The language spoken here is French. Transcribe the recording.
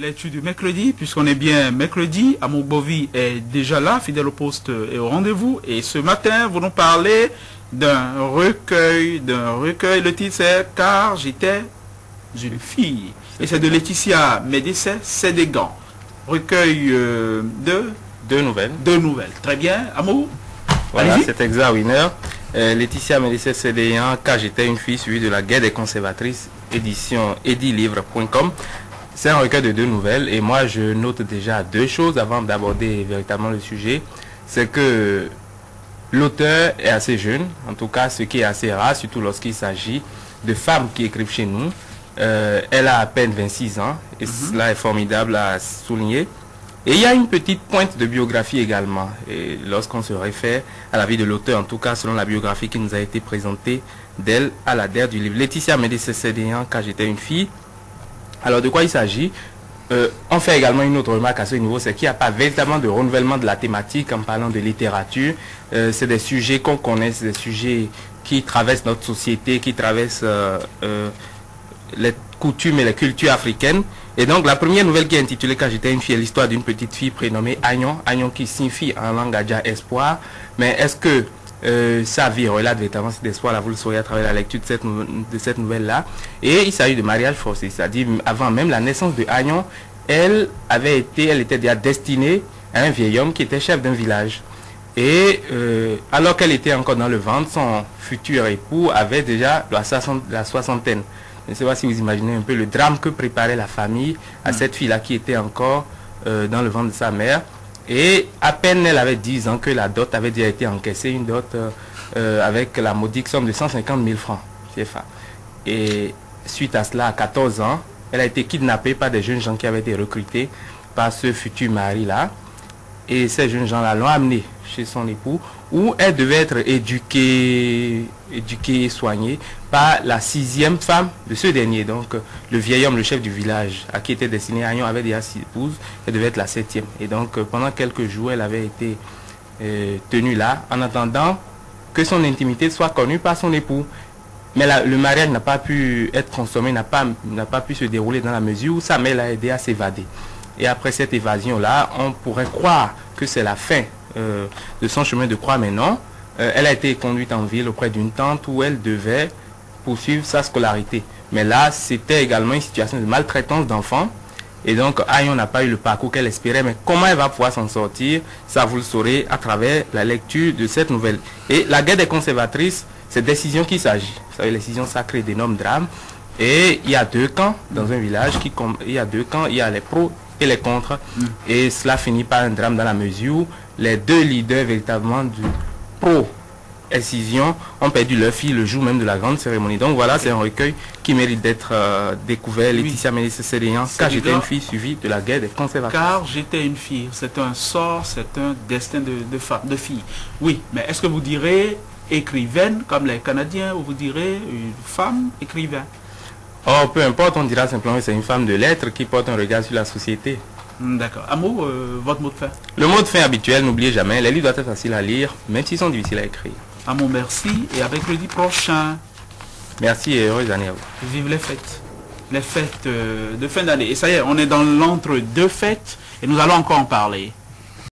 Lecture du mercredi, puisqu'on est bien mercredi, Amour Bovy est déjà là, fidèle au poste et au rendez-vous. Et ce matin, vous nous parlez d'un recueil. Le titre c'est Car j'étais une fille. Et c'est de Laetitia Médicet Sédégan. Recueil de deux nouvelles. Deux nouvelles. Très bien. Amour. Voilà, c'est exact, Winner. Laetitia Médicet Sédégan, Car j'étais une fille, suivi de La guerre des conservatrices, édition edilivre.com. C'est un recueil de deux nouvelles et moi je note déjà deux choses avant d'aborder véritablement le sujet. C'est que l'auteur est assez jeune, en tout cas ce qui est assez rare, surtout lorsqu'il s'agit de femmes qui écrivent chez nous. Elle a à peine 26 ans et cela est formidable à souligner. Et il y a une petite pointe de biographie également. Et lorsqu'on se réfère à la vie de l'auteur, en tout cas selon la biographie qui nous a été présentée d'elle à la DER du livre. Laetitia Médicet Sédégan, Car j'étais une fille. Alors de quoi il s'agit? On fait également une autre remarque à ce niveau, c'est qu'il n'y a pas véritablement de renouvellement de la thématique en parlant de littérature. C'est des sujets qu'on connaît, c'est des sujets qui traversent notre société, qui traversent les coutumes et les cultures africaines. Et donc la première nouvelle qui est intitulée Car j'étais une fille est l'histoire d'une petite fille prénommée Agnon. Agnon qui signifie en langue adja espoir. Mais est-ce que sa vie relate véritablement cet espoir là, vous le saurez à travers la lecture de cette nouvelle là. Et il s'agit de mariage forcé, c'est-à-dire avant même la naissance de Agnon, elle était déjà destinée à un vieil homme qui était chef d'un village. Et alors qu'elle était encore dans le ventre, son futur époux avait déjà la soixantaine. Je ne sais pas si vous imaginez un peu le drame que préparait la famille à cette fille là qui était encore dans le ventre de sa mère. Et à peine elle avait 10 ans que la dot avait déjà été encaissée, une dot avec la modique somme de 150 000 francs CFA. Et suite à cela, à 14 ans, elle a été kidnappée par des jeunes gens qui avaient été recrutés par ce futur mari-là. Et ces jeunes gens-là l'ont amenée chez son époux, où elle devait être éduquée et soignée par la 6e femme de ce dernier. Donc le vieil homme, le chef du village, à qui était destiné Agnon, avait déjà 6 épouses, elle devait être la 7e. Et donc pendant quelques jours, elle avait été tenue là, en attendant que son intimité soit connue par son époux. Mais le mariage n'a pas pu être consommé, n'a pas pu se dérouler dans la mesure où sa mère l'a aidé à s'évader. Et après cette évasion-là, on pourrait croire que c'est la fin de son chemin de croix, mais non. Elle a été conduite en ville auprès d'une tante où elle devait poursuivre sa scolarité. Mais là, c'était également une situation de maltraitance d'enfants. Et donc, Agnon n'a pas eu le parcours qu'elle espérait. Mais comment elle va pouvoir s'en sortir, ça vous le saurez à travers la lecture de cette nouvelle. Et la guerre des conservatrices, c'est décision qu'il s'agit. Vous savez, les décisions sacrées d'énormes drames. Et il y a deux camps dans un village. Il y a deux camps, il y a les pros et les contre. Et cela finit par un drame dans la mesure où les deux leaders véritablement du pro-excision ont perdu leur fille le jour même de la grande cérémonie. Donc voilà, c'est un recueil qui mérite d'être découvert. Laetitia Médicet Sédégan, Car j'étais une fille, suivie de La guerre des conservateurs. Car j'étais une fille, c'est un sort, c'est un destin de fille. Oui, mais est-ce que vous direz écrivaine comme les Canadiens ou vous direz une femme écrivain? Oh, peu importe, on dira simplement que c'est une femme de lettres qui porte un regard sur la société. D'accord. Amour, votre mot de fin? Le mot de fin habituel, n'oubliez jamais, les livres doivent être faciles à lire, même s'ils sont difficiles à écrire. Amour, merci et avec jeudi prochain. Merci et heureuse année à vous. Vive les fêtes. Les fêtes de fin d'année. Et ça y est, on est dans l'entre-deux fêtes et nous allons encore en parler.